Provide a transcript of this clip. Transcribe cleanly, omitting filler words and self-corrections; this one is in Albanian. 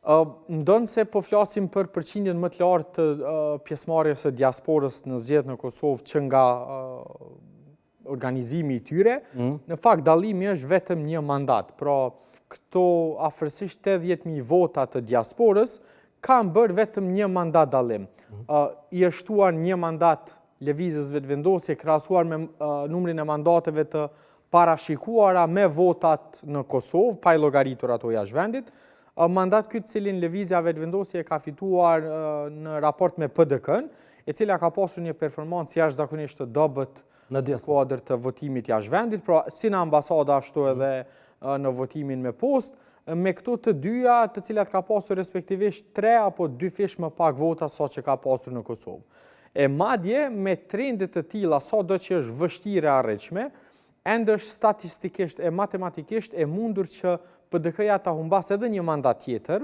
Ndonë se po flasim për përqindjen më të lartë të pjesëmarrjes së diasporës në zgjedhjet në Kosovë që nga organizimi i tyre, në fakt dallimi është vetëm një mandat. Pra, këto afërsisht 80.000 vota të diasporës kanë bërë vetëm një mandat dallim. I është shtuar një mandat lëvizjes vetëvendosje krahasuar me numrin e mandateve të parashikuara me votat në Kosovë, pa i llogaritur ato jashtë vendit. Mandat këtë cilin lëvizja vetëvendosje ka fituar në raport me PDK-n, e cila ka pasur një performancë jashtëzakonisht të dobët në kuadër të votimit jashtë vendit, pra si në ambasada ashtu edhe në votimin me post, me këto të dyja të cilat ka pasur respektivisht 3 apo 2 fish më pak vota sa që ka pasur në Kosovë. E madje me trendet të tilla, sado që është vështirë e arritshme, ende është statistikisht e matematikisht e mundur që PDK-ja ta humbas edhe një mandat tjetër,